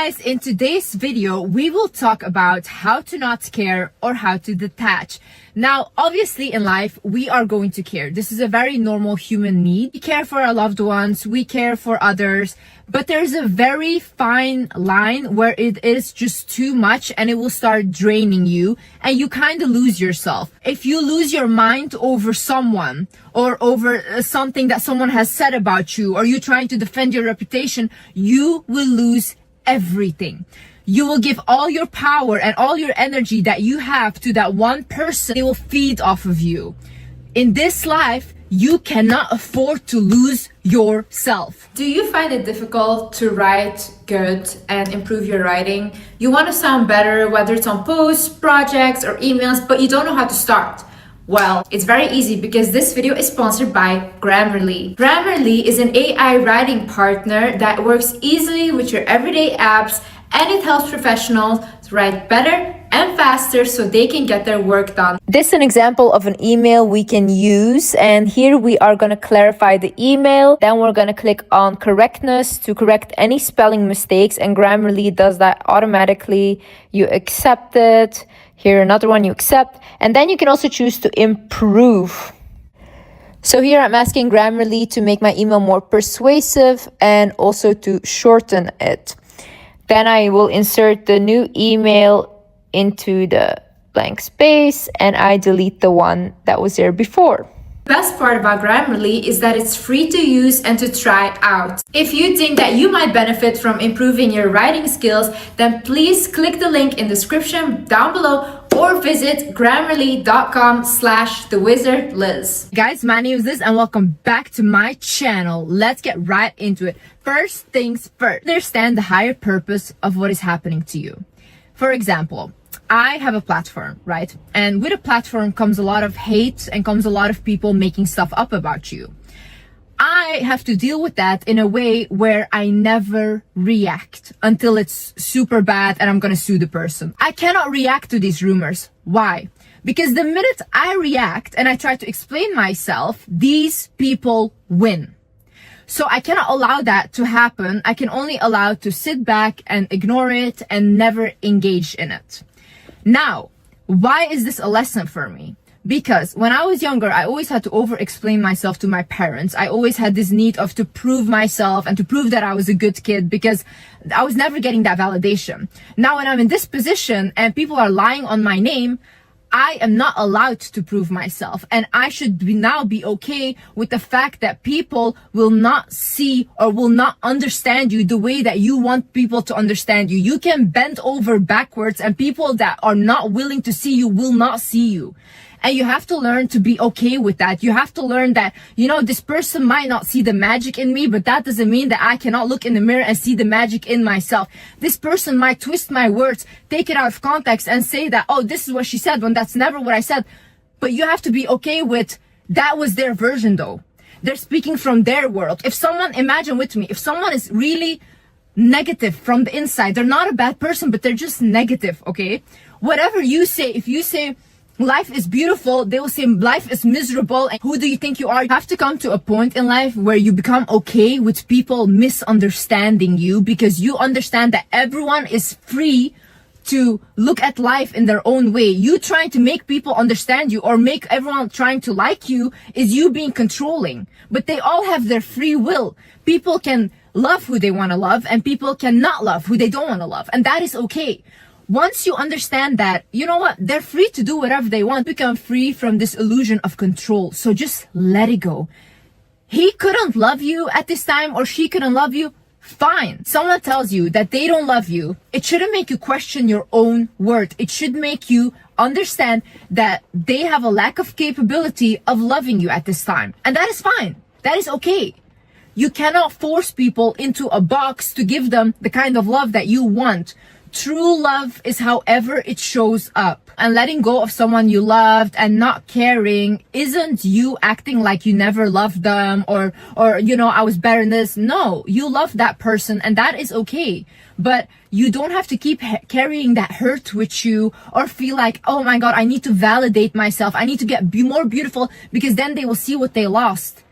guys, in today's video, we will talk about how to not care or how to detach. Now, obviously in life, we are going to care. This is a very normal human need. We care for our loved ones, we care for others, but there's a very fine line where it is just too much and it will start draining you and you kind of lose yourself. If you lose your mind over someone or over something that someone has said about you, or you trying to defend your reputation, you will lose everything. You will give all your power and all your energy that you have to that one person. They will feed off of you. In this life, you cannot afford to lose yourself. Do you find it difficult to write good and improve your writing? You want to sound better, whether it's on posts, projects, or emails, but you don't know how to start. Well, it's very easy because this video is sponsored by Grammarly. Grammarly is an AI writing partner that works easily with your everyday apps, and it helps professionals write better and faster so they can get their work done. This is an example of an email we can use, and here we are going to clarify the email. Then we're going to click on correctness to correct any spelling mistakes, and Grammarly does that automatically. You accept it. Here another one you accept, and then you can also choose to improve. So here I'm asking Grammarly to make my email more persuasive and also to shorten it. Then I will insert the new email into the blank space and I delete the one that was there before. The best part about Grammarly is that it's free to use and to try out. If you think that you might benefit from improving your writing skills, then please click the link in the description down below or visit grammarly.com/thewizardliz. Guys, my name is Liz and welcome back to my channel. Let's get right into it. First things first, understand the higher purpose of what is happening to you. For example, I have a platform, right? And with a platform comes a lot of hate and comes a lot of people making stuff up about you. I have to deal with that in a way where I never react until it's super bad and I'm gonna sue the person. I cannot react to these rumors. Why? Because the minute I react and I try to explain myself, these people win. So I cannot allow that to happen. I can only allow to sit back and ignore it and never engage in it. Now, why is this a lesson for me? Because when I was younger, I always had to over-explain myself to my parents. I always had this need of to prove myself and to prove that I was a good kid because I was never getting that validation. Now, when I'm in this position and people are lying on my name, I am not allowed to prove myself, and I should now be okay with the fact that people will not see or will not understand you the way that you want people to understand you. You can bend over backwards and people that are not willing to see you will not see you. And you have to learn to be okay with that. You have to learn that, you know, this person might not see the magic in me, but that doesn't mean that I cannot look in the mirror and see the magic in myself. This person might twist my words, take it out of context and say that, oh, this is what she said when that's never what I said. But you have to be okay with that was their version though. They're speaking from their world. If someone, imagine with me, if someone is really negative from the inside, they're not a bad person, but they're just negative, okay? Whatever you say, if you say, life is beautiful, they will say life is miserable and who do you think you are? You have to come to a point in life where you become okay with people misunderstanding you, because you understand that everyone is free to look at life in their own way. You trying to make people understand you or make everyone trying to like you is you being controlling. But they all have their free will. People can love who they want to love and people cannot love who they don't want to love, and that is okay. Once you understand that, you know what, they're free to do whatever they want, become free from this illusion of control. So just let it go. He couldn't love you at this time or she couldn't love you. Fine. Someone tells you that they don't love you. It shouldn't make you question your own worth. It should make you understand that they have a lack of capability of loving you at this time. And that is fine. That is okay. You cannot force people into a box to give them the kind of love that you want. True love is however it shows up. And letting go of someone you loved and not caring isn't you acting like you never loved them or you know, I was better than this. No, you love that person and that is okay. But you don't have to keep carrying that hurt with you or feel like, oh my God, I need to validate myself. I need to be more beautiful because then they will see what they lost.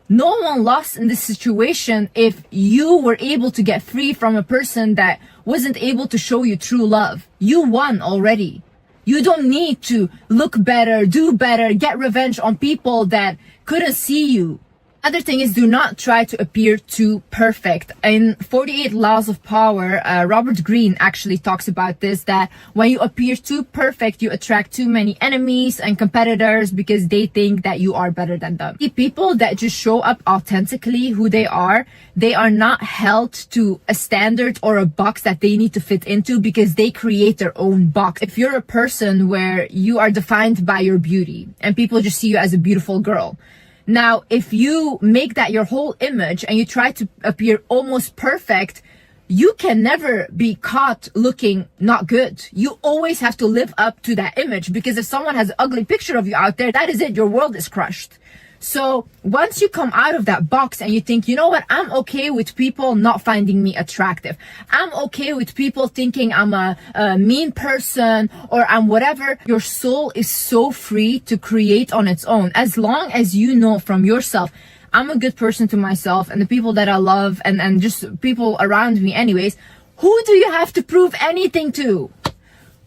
No one lost in this situation if you were able to get free from a person that wasn't able to show you true love. You won already. You don't need to look better, do better, get revenge on people that couldn't see you. Other thing is, do not try to appear too perfect. In 48 Laws of Power, Robert Greene actually talks about this, that when you appear too perfect, you attract too many enemies and competitors because they think that you are better than them. The people that just show up authentically who they are not held to a standard or a box that they need to fit into because they create their own box. If you're a person where you are defined by your beauty and people just see you as a beautiful girl, now, if you make that your whole image and you try to appear almost perfect, you can never be caught looking not good. You always have to live up to that image, because if someone has an ugly picture of you out there, that is it. Your world is crushed. So once you come out of that box and you think, you know what, I'm okay with people not finding me attractive. I'm okay with people thinking I'm a mean person or I'm whatever. Your soul is so free to create on its own. As long as you know from yourself, I'm a good person to myself and the people that I love and just people around me anyways. Who do you have to prove anything to?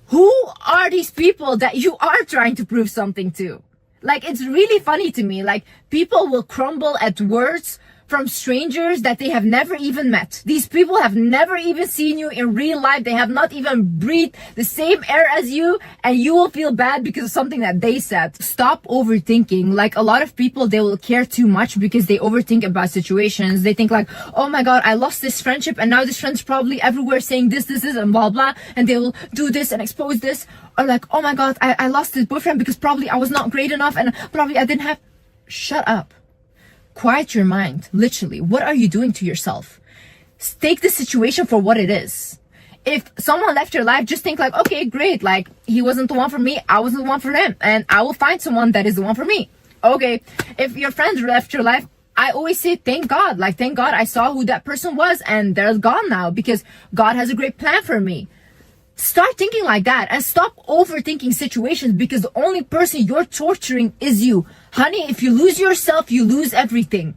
Who are these people that you are trying to prove something to? Like, it's really funny to me. Like, people will crumble at words from strangers that they have never even met. These people have never even seen you in real life. They have not even breathed the same air as you, and you will feel bad because of something that they said. Stop overthinking. Like, a lot of people, they will care too much because they overthink about situations. They think like, oh my god, I lost this friendship and now this friend's probably everywhere saying this and blah blah, and they will do this and expose this. Or like, oh my god, I lost this boyfriend because probably I was not great enough and probably I didn't have... Shut up. Quiet your mind. Literally, what are you doing to yourself? Take the situation for what it is. If someone left your life, just think like, okay, great, like, he wasn't the one for me, I wasn't the one for him, and I will find someone that is the one for me. Okay, if your friends left your life, I always say thank God. Like, thank God I saw who that person was and they're gone now because God has a great plan for me. Start thinking like that and stop overthinking situations, because the only person you're torturing is you. Honey, if you lose yourself, you lose everything.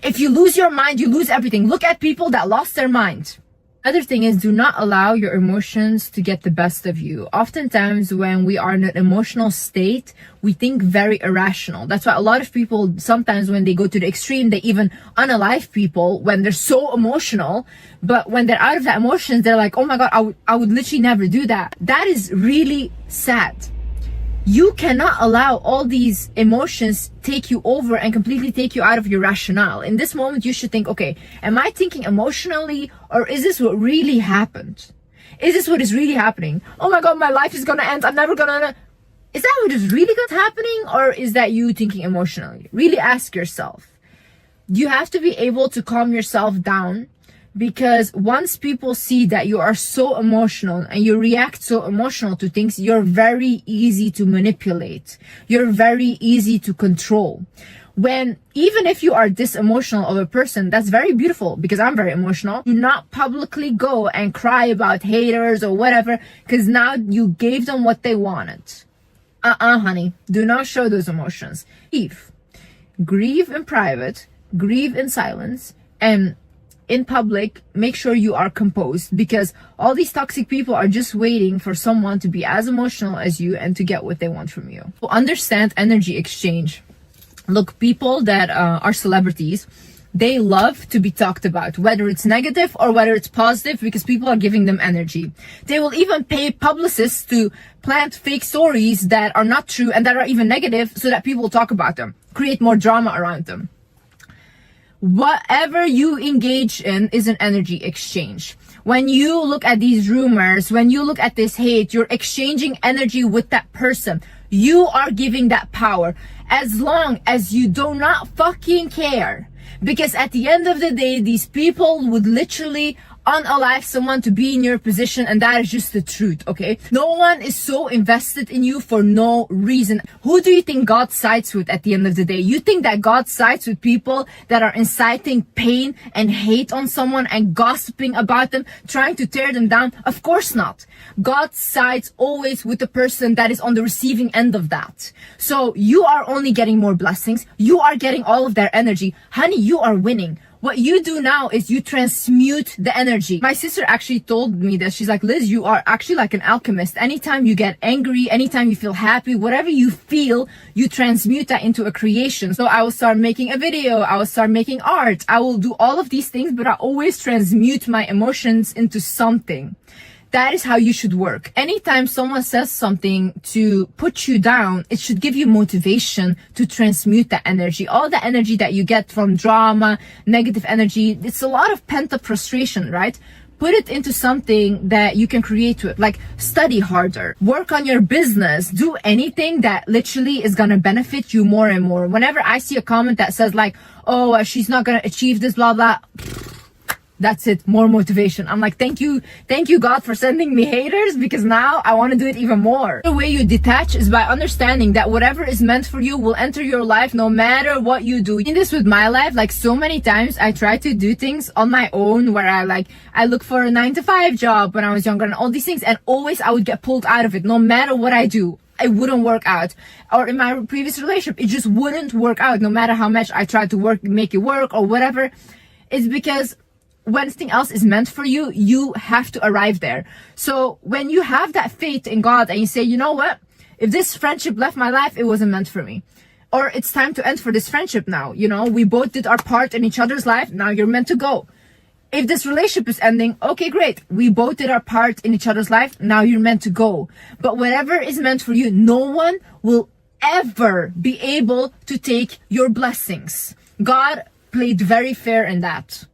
If you lose your mind, you lose everything. Look at people that lost their mind. Other thing is, do not allow your emotions to get the best of you. Oftentimes when we are in an emotional state, we think very irrational. That's why a lot of people, sometimes when they go to the extreme, they even unalive people when they're so emotional. But when they're out of that emotions, they're like, oh my god, I would literally never do that. That is really sad. You cannot allow all these emotions take you over and completely take you out of your rationale. In this moment, you should think, okay, am I thinking emotionally, or is this what really happened? Is this what is really happening? Oh my god, my life is gonna end. I'm never gonna... Is that what is really happening, or is that you thinking emotionally? Really ask yourself. You have to be able to calm yourself down, because once people see that you are so emotional and you react so emotional to things, you're very easy to manipulate. You're very easy to control. When, even if you are this emotional of a person, that's very beautiful, because I'm very emotional. Do not publicly go and cry about haters or whatever, because now you gave them what they wanted. Honey, do not show those emotions. Grieve in private, grieve in silence, and in public, make sure you are composed, because all these toxic people are just waiting for someone to be as emotional as you and to get what they want from you. So understand energy exchange. Look, people that are celebrities, they love to be talked about, whether it's negative or whether it's positive, because people are giving them energy. They will even pay publicists to plant fake stories that are not true and that are even negative, so that people talk about them, create more drama around them. Whatever you engage in is an energy exchange. When you look at these rumors, when you look at this hate, you're exchanging energy with that person. You are giving that power, as long as you do not fucking care. Because at the end of the day, these people would literally unalive someone to be in your position, and that is just the truth, okay? No one is so invested in you for no reason. Who do you think God sides with at the end of the day? You think that God sides with people that are inciting pain and hate on someone and gossiping about them, trying to tear them down? Of course not. God sides always with the person that is on the receiving end of that. So you are only getting more blessings. You are getting all of their energy. Honey, you are winning. What you do now is you transmute the energy. My sister actually told me this. She's like, Liz, you are actually like an alchemist. Anytime you get angry, anytime you feel happy, whatever you feel, you transmute that into a creation. So I will start making a video. I will start making art. I will do all of these things, but I always transmute my emotions into something. That is how you should work. Anytime someone says something to put you down, it should give you motivation to transmute that energy. All the energy that you get from drama, negative energy, it's a lot of pent-up frustration, right? Put it into something that you can create with, like study harder, work on your business, do anything that literally is gonna benefit you more and more. Whenever I see a comment that says like, oh, she's not gonna achieve this, blah, blah, that's it, more motivation. I'm like, thank you God for sending me haters, because now I want to do it even more. The way you detach is by understanding that whatever is meant for you will enter your life no matter what you do. In this with my life, like so many times I try to do things on my own where I look for a 9-to-5 job when I was younger and all these things, and always I would get pulled out of it. No matter what I do, it wouldn't work out. Or in my previous relationship, it just wouldn't work out no matter how much I tried to make it work or whatever. It's because when something else is meant for you, you have to arrive there. So when you have that faith in God and you say, you know what, if this friendship left my life, it wasn't meant for me, or it's time to end for this friendship now, you know, we both did our part in each other's life, now you're meant to go. If this relationship is ending, okay, great, we both did our part in each other's life, now you're meant to go. But whatever is meant for you, no one will ever be able to take your blessings. God played very fair in that.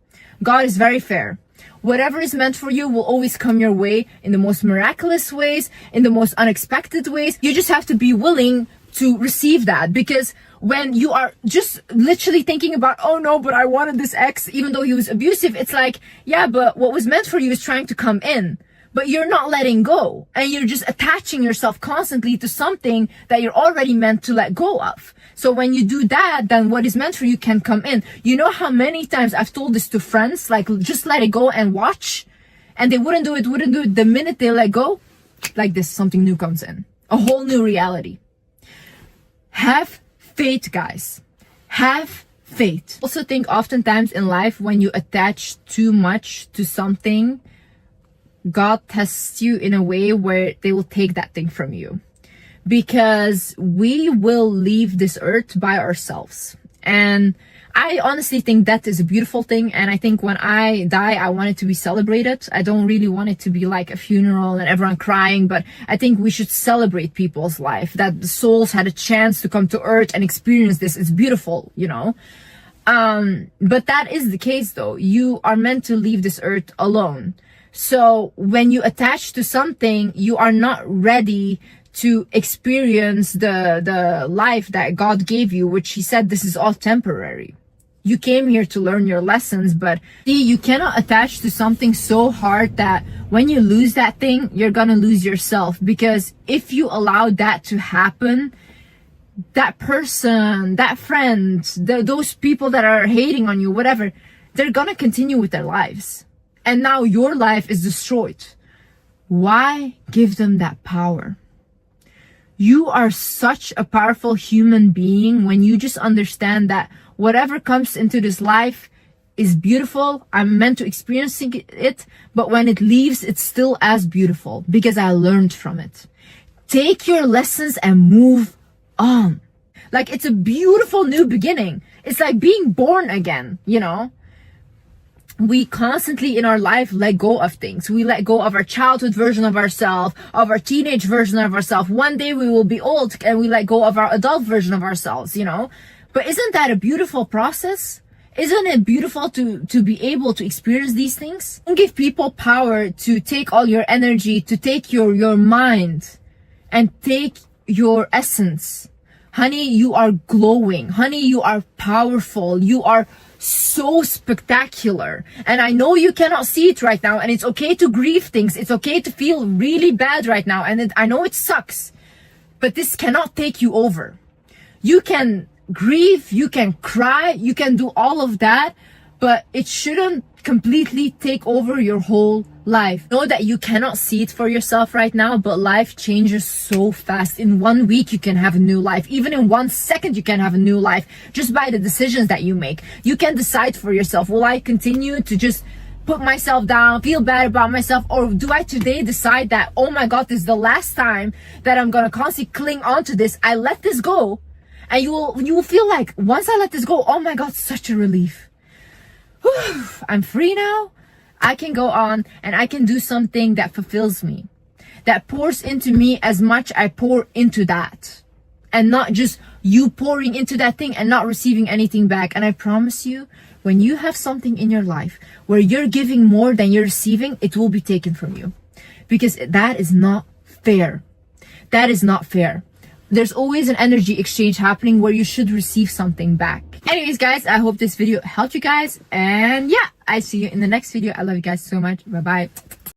God is very fair. Whatever is meant for you will always come your way in the most miraculous ways, in the most unexpected ways. You just have to be willing to receive that, because when you are just literally thinking about, oh no, but I wanted this ex even though he was abusive, it's like, yeah, but what was meant for you is trying to come in, but you're not letting go, and you're just attaching yourself constantly to something that you're already meant to let go of. So when you do that, then what is meant for you can come in. You know how many times I've told this to friends, like, just let it go and watch, and they wouldn't do it. The minute they let go, like this, something new comes in, a whole new reality. Have faith, guys. Have faith. Also think oftentimes in life, when you attach too much to something, God tests you in a way where they will take that thing from you, because we will leave this earth by ourselves. And I honestly think that is a beautiful thing. And I think when I die, I want it to be celebrated. I don't really want it to be like a funeral and everyone crying, but I think we should celebrate people's life, that the souls had a chance to come to earth and experience this. It's beautiful, you know. But that is the case though. You are meant to leave this earth alone. So when you attach to something, you are not ready to experience the life that God gave you, which he said, this is all temporary. You came here to learn your lessons, but see, you cannot attach to something so hard that when you lose that thing, you're gonna lose yourself. Because if you allow that to happen, that person, that friend, those people that are hating on you, whatever, they're gonna continue with their lives. And now your life is destroyed. Why give them that power? You are such a powerful human being when you just understand that whatever comes into this life is beautiful. I'm meant to experience it, but when it leaves, it's still as beautiful because I learned from it. Take your lessons and move on. Like, it's a beautiful new beginning. It's like being born again, you know? We constantly in our life let go of things. We let go of our childhood version of ourselves, of our teenage version of ourselves. One day we will be old and we let go of our adult version of ourselves, you know? But isn't that a beautiful process? Isn't it beautiful to be able to experience these things? Don't give people power to take all your energy, to take your mind and take your essence. Honey, you are glowing. Honey, you are powerful. You are so spectacular. And I know you cannot see it right now, and it's okay to grieve things. It's okay to feel really bad right now. And I know it sucks, but this cannot take you over. You can grieve, you can cry, you can do all of that, but it shouldn't completely take over your whole life. Know that you cannot see it for yourself right now, but life changes so fast. In 1 week, you can have a new life. Even in 1 second, you can have a new life just by the decisions that you make. You can decide for yourself, will I continue to just put myself down, feel bad about myself, or do I today decide that, oh my God, this is the last time that I'm gonna constantly cling on to this. I let this go. And you will feel like, once I let this go, oh my God, such a relief. Whew, I'm free now. I can go on and I can do something that fulfills me, that pours into me as much I pour into that, and not just you pouring into that thing and not receiving anything back. And I promise you, when you have something in your life where you're giving more than you're receiving, it will be taken from you, because that is not fair. That is not fair. There's always an energy exchange happening where you should receive something back. Anyways, guys, I hope this video helped you guys. And yeah, I see you in the next video. I love you guys so much. Bye-bye.